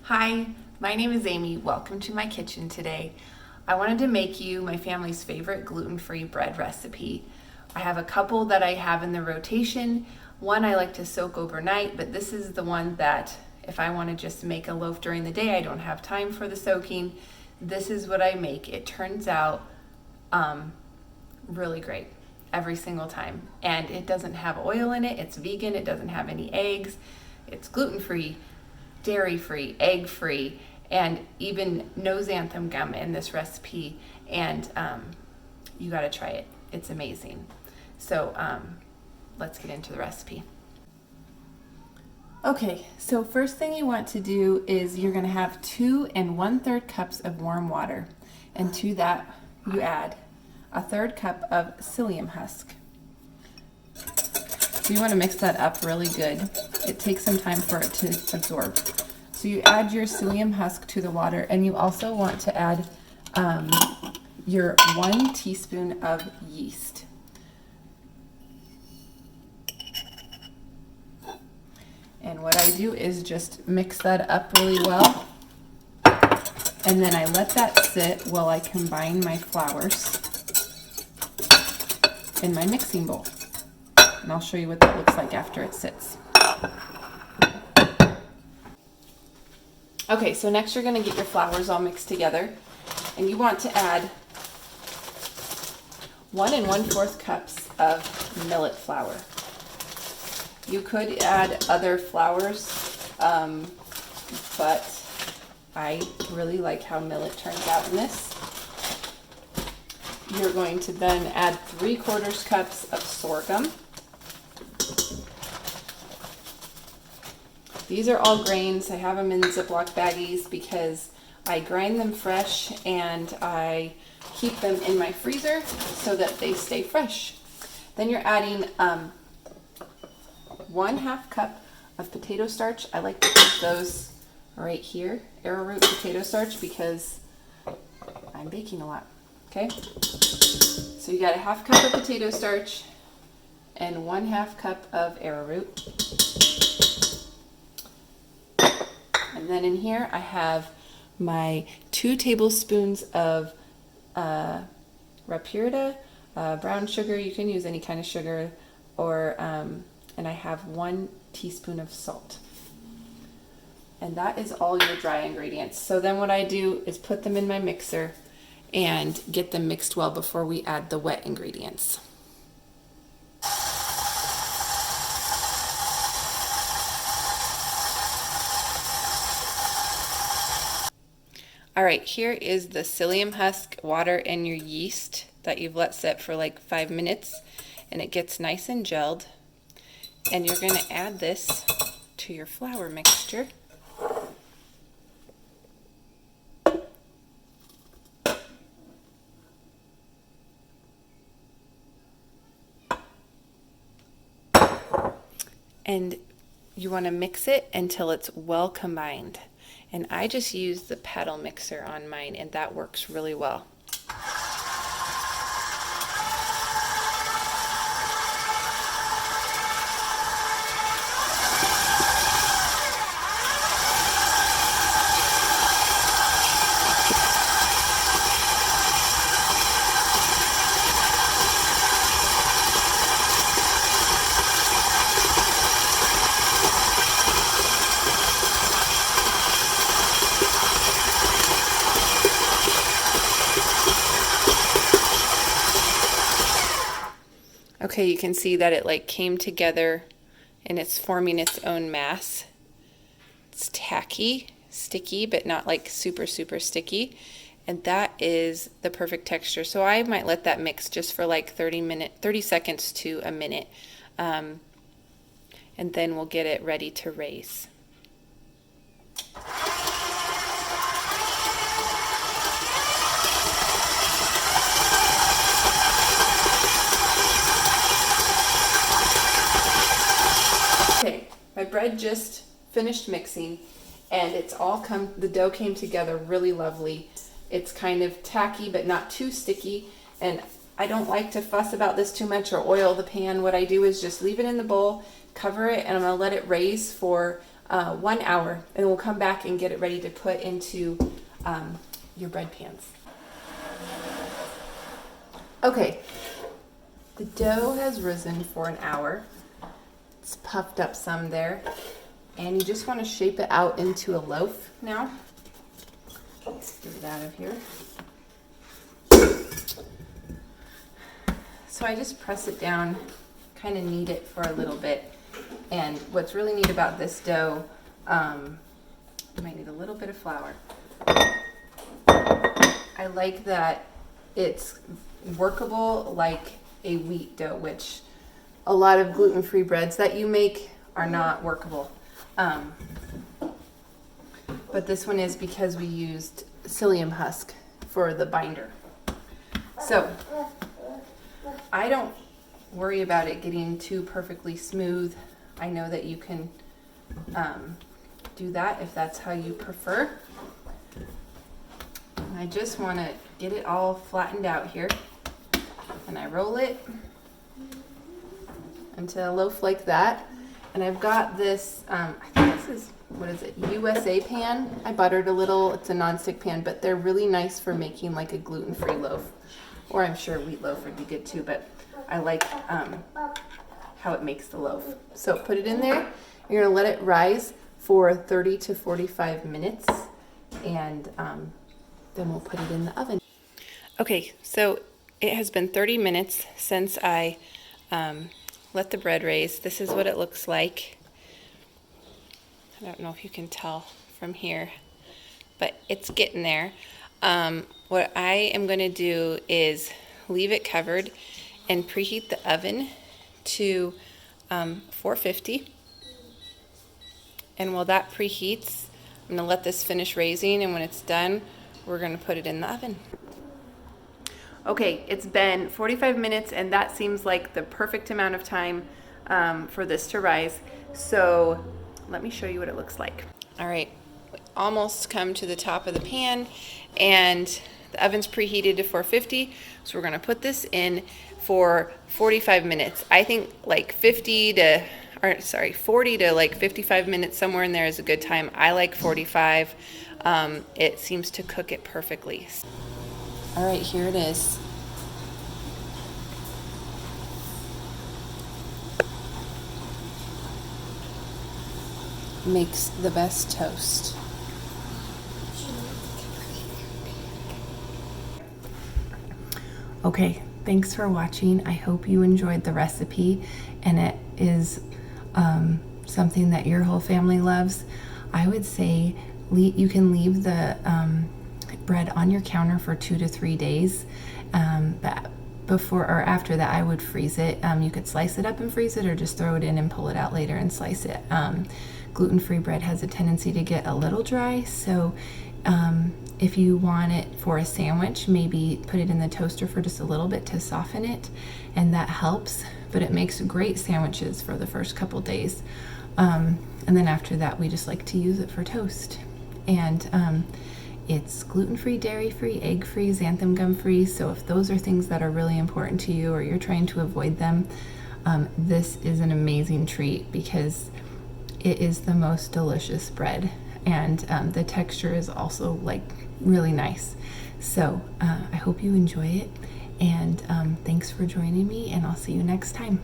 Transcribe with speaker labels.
Speaker 1: Hi, my name is Amy. Welcome to my kitchen today. I wanted to make you my family's favorite gluten-free bread recipe. I have a couple that I have in the rotation. One I like to soak overnight, but this is the one that if I want to just make a loaf during the day, I don't have time for the soaking. This is what I make. It turns out really great every single time. And it doesn't have oil in it. It's vegan. It doesn't have any eggs. It's gluten-free, dairy-free, egg-free, and even no xanthan gum in this recipe. And you got to try it. It's amazing. So let's get into the recipe. Okay, so first thing you want to do is you're going to have 2 1/3 cups of warm water, and to that you add 1/3 cup of psyllium husk. So you want to mix that up really good. It takes some time for it to absorb. So you add your psyllium husk to the water, and you also want to add your 1 teaspoon of yeast. And what I do is just mix that up really well, and then I let that sit while I combine my flours in my mixing bowl. And I'll show you what that looks like after it sits. Okay, so next you're going to get your flours all mixed together, and you want to add 1 1/4 cups of millet flour. You could add other flours, but I really like how millet turns out in this. You're going to then add 3/4 cups of sorghum. These are all grains. I have them in Ziploc baggies because I grind them fresh and I keep them in my freezer so that they stay fresh. Then you're adding 1/2 cup of potato starch. I like to put those right here, arrowroot potato starch, because I'm baking a lot. Okay, so you got 1/2 cup of potato starch and 1/2 cup of arrowroot. And then in here I have my 2 tablespoons of rapirita, brown sugar. You can use any kind of sugar, or and I have 1 teaspoon of salt. And that is all your dry ingredients. So then what I do is put them in my mixer and get them mixed well before we add the wet ingredients. All right, here is the psyllium husk, water, and your yeast that you've let set for like 5 minutes, and it gets nice and gelled. And you're going to add this to your flour mixture. And you want to mix it until it's well combined. And I just use the paddle mixer on mine, and that works really well. Okay, you can see that it like came together and it's forming its own mass. It's tacky, sticky, but not like super sticky. And that is the perfect texture. So I might let that mix just for like 30 seconds to a minute. And then we'll get it ready to raise. Okay, my bread just finished mixing, and the dough came together really lovely. It's kind of tacky but not too sticky, and I don't like to fuss about this too much or oil the pan. What I do is just leave it in the bowl, cover it, and I'm going to let it raise for 1 hour, and we'll come back and get it ready to put into your bread pans. Okay, the dough has risen for an hour. It's puffed up some there, and you just want to shape it out into a loaf now. Let's get it out of here. So I just press it down, kind of knead it for a little bit. And what's really neat about this dough, you might need a little bit of flour. I like that it's workable like a wheat dough, which a lot of gluten-free breads that you make are not workable. But this one is because we used psyllium husk for the binder. So I don't worry about it getting too perfectly smooth. I know that you can do that if that's how you prefer. I just want to get it all flattened out here, and I roll it into a loaf like that. And I've got this, I think this is, what is it, USA pan. I buttered a little. It's a nonstick pan, but they're really nice for making like a gluten-free loaf, or I'm sure wheat loaf would be good too, but I like how it makes the loaf. So put it in there. You're gonna let it rise for 30 to 45 minutes, and then we'll put it in the oven. Okay, so it has been 30 minutes since I let the bread raise. This is what it looks like. I don't know if you can tell from here, but it's getting there. What I am going to do is leave it covered and preheat the oven to 450. And while that preheats, I'm going to let this finish raising, and when it's done, we're going to put it in the oven. Okay, it's been 45 minutes, and that seems like the perfect amount of time for this to rise. So let me show you what it looks like. All right, we almost come to the top of the pan, and the oven's preheated to 450. So we're going to put this in for 45 minutes. I think like 40 to like 55 minutes, somewhere in there is a good time. I like 45. It seems to cook it perfectly. All right, here it is. Makes the best toast. Okay, thanks for watching. I hope you enjoyed the recipe, and it is something that your whole family loves. I would say you can leave the bread on your counter for 2 to 3 days. But before or after that, I would freeze it. You could slice it up and freeze it, or just throw it in and pull it out later and slice it. Gluten-free bread has a tendency to get a little dry, so if you want it for a sandwich, maybe put it in the toaster for just a little bit to soften it, and that helps. But it makes great sandwiches for the first couple days. And then after that, we just like to use it for toast. And it's gluten-free, dairy-free, egg-free, xanthan gum-free. So if those are things that are really important to you, or you're trying to avoid them, this is an amazing treat, because it is the most delicious bread, and the texture is also like really nice. So I hope you enjoy it, and thanks for joining me, and I'll see you next time.